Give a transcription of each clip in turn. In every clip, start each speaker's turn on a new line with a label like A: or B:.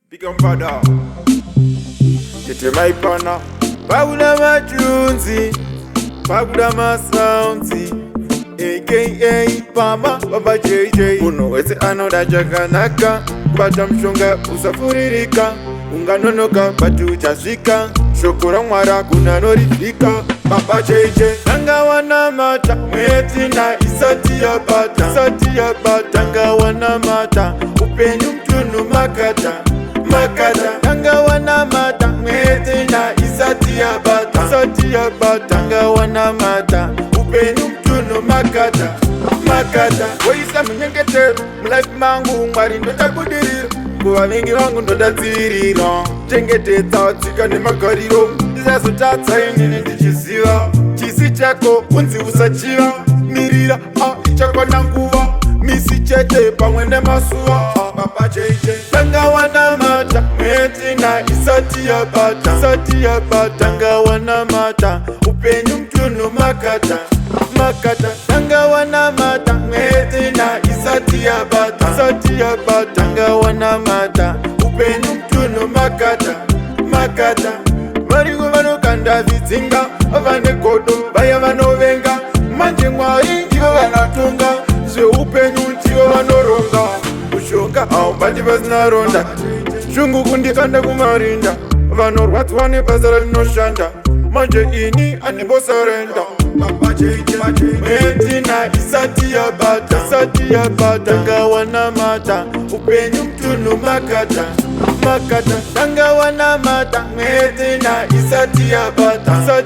A: Become father. Tete my partner. Paguda ma Tunes, Paguda ma sounds, aka Pama Baba JJ. Unoweze anoda jaganaka, bata mshonga usafuririka, unganonoka batu chasika, shokora mwara kuna norifika. Baba JJ Tangawanamata, mweti na isati ya bata, Tangawanamata, upenyu mtunu makata, Tangawanamata, mweti na isati ya bata, Tangawanamata, upenyu mtunu makata. Waisa mnyengeteru, mlife mangu mwari ndoda budiriro, kuwa mingi wangu ndoda ziriro, jengete tawatika ni makariro, ndizaso tatsaini ndichiziva, chisi chako unzi usachiva, mirira ichakwa nanguva, misi chete pamwene masuva. Baba JJ Tangawanamata, mweti na isati ya bata, Tangawanamata, upenyu mtunu makata, Tangawanamata, mweti na isati ya bata, Tangawanamata, upenyu mtunu makata. Marigu vano kanda vitsinga, avane kodo, vaya vano venga, manje mwari ndivo vanatunga, zve upenyu ndivo vanoronga. Ushonga au bati vasina ronda, shungu kundikanda kumarinda, vanorwatswa nebasa rinoshanda, manje ini anembosarenda. Baba JJ mweti na isati ya bata, Tangawanamata, upenyu mtunu makata, Tangawanamata, mweti na isati ya bata,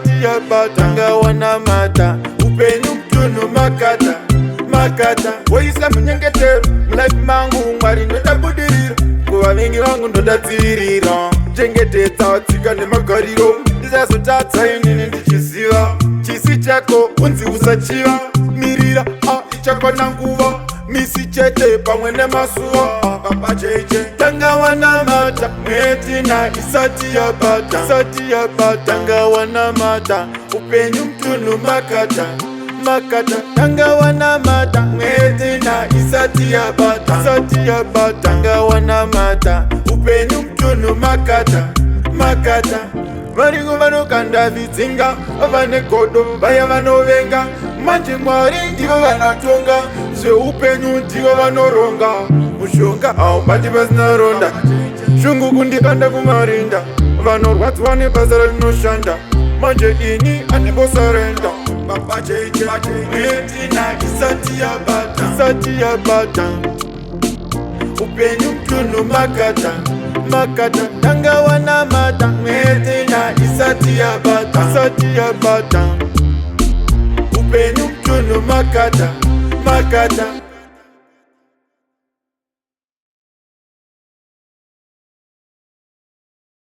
A: Tangawanamata, upenyu mtunu makata. Waisa mnyengeteru, mlife mangu mwari ndoda budiriro, kuwa mingi wangu ndoda ziriro, jengete tawatika ni makariro, ndizaso tatsaini ndichiziva, chisi chako unzi usachiva, mirira ichakwa nanguva, misi chete pamwene masuva. Baba JJ Tangawanamata, mweti na isati ya bata, Tangawanamata, upenyu mtunu makata, Tangawanamata, mweti na isati ya bata, Tangawanamata, upenyu mtunu makata. Marigu vano kanda vitsinga, avane kodo, vaya vano venga, manje mwari ndivo vanatonga, zve upenyu ndivo vanoronga. Ushonga au bati vasina ronda, shungu kundikanda kumarinda, vanorwatswa nebasa rinoshanda, manje ini anembosarenda. Baba JJ mweti na isati ya bata, upenyu mtunu makata, Tangawanamata, mweti na isati ya bata, upenyu mtunu makata.